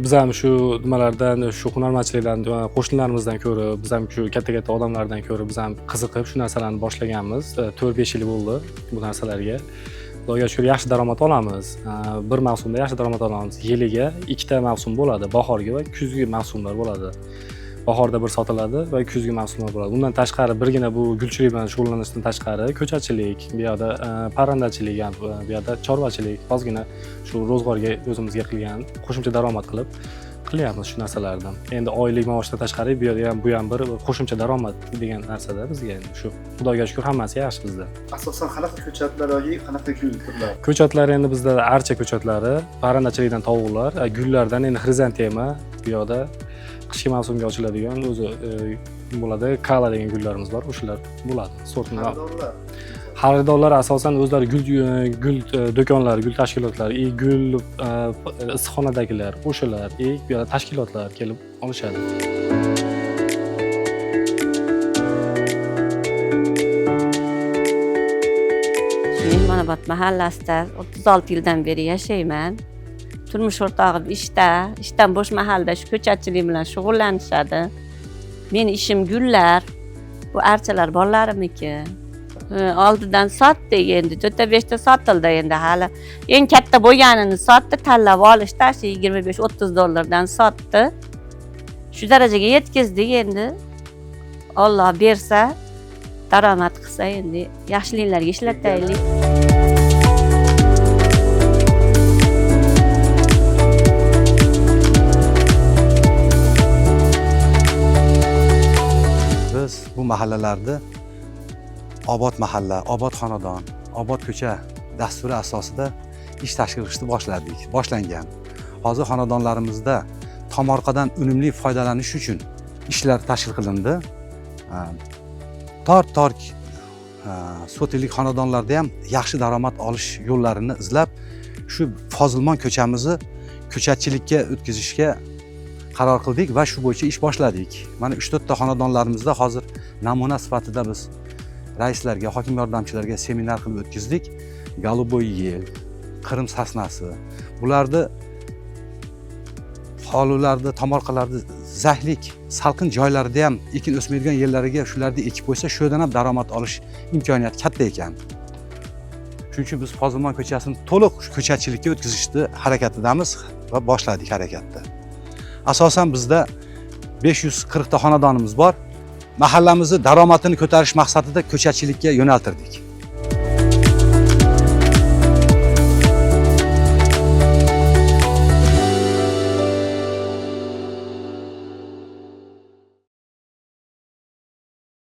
biz ham shu nimalardan, shu hunarmandchiliklardan qo'shnilarimizdan ko'rib, biz ham shu katta odamlardan ko'rib, biz ham qiziqib shu narsalarni boshlaganmiz. 4-5 yil bo'ldi bu narsalarga. Xudoga shukr, yaxshi daromad olamiz. Bir mavsumda yaxshi daromad olamiz. Yiliga 2 ta mavsum bo'ladi, bahorgi va kuzgi mavsumlar bo'ladi. Bahorda bir sotiladi va kuzgi mavsumlar bo'ladi. Undan tashqari birgina bu gulchilik bilan shug'ullanishdan tashqari ko'chatchilik, bu yoqda parrandachilik, bu yoqda chorvachilik, ozgina shu ro'zg'orga o'zimizga qilgan qo'shimcha daromad qilib qilyapmiz shu narsalardan. Endi oylik maoshdan tashqari bu ham bir qo'shimcha daromad degan narsada bizga endi shu. Xudoga shukr, hammasi yaxshi bizda. Asosan qanaqa ko'chatlar yoki qanaqa gul turlari? Ko'chatlar endi bizda archa ko'chatlari, parrandachilikdan tovuqlar, gullardan endi xrizantema, bu yoqda qishki mavsumga ochiladigan o'zi bo'ladi, kala degan gullarimiz bor, o'shalar bo'ladi. Sortlar. Xaridorlar asosan o'zlari gul do'konlari, gul tashkilotlari, gul issiqxonadagilar, o'shalar, bu yoqda tashkilotlar kelib olishadi. Mehmonobod mahallasida 36 yildan beri yashayman. Turmush o'rtog'im ishdan bo'sh mahalda shu ko'chatchilik bilan shug'ullanishadi. Meni ishim gullar, bu archalar bolalarimniki. Oldidan sotdi, endi 4-5 ta sotildi, endi hali eng katta bo'lganini sotdi, tanlab olishdi, shu 25-30 dollardan sotdi. Shu darajaga yetkazdik, endi Alloh bersa, daromad qilsa, endi yaxshiliklarga ishlataylik. Biz bu mahallalarda obod mahalla, obod xonadon, obod ko'cha dasturi asosida ish tashkil qilishni boshlangan. Hozir xonadonlarimizda tomorqadan unumli foydalanish uchun ishlar tashkil qilindi. Tor sotilik xonadonlarda ham yaxshi daromad olish yo'llarini izlab, shu Fozilmon ko'chamizni ko'chatchilikka o'tkazishga qaror qildik va shu bo'yicha ish boshladik. Mana 3-4 ta xonadonlarimizda hozir namuna sifatida biz raislarga, hokim yordamchilarga seminar qilib o'tkazdik. Goluboy yel, Qrim sasnasi. Bularni hovlilarda, tomorqalarda zahlik, salqin joylarida ham ekin o'smaydigan yerlariga shularni ekib qo'ysa, shu yerdan ham daromad olish imkoniyati katta ekan. Shuning uchun biz Fozilmon ko'chasini to'liq ko'chatchilikka o'tkazishni harakatidamiz va boshladik harakatni. Asosan bizda 540 ta xonadonimiz bor. Mahallamizni daromadini ko'tarish maqsadida ko'chatchilikka yo'naltirdik.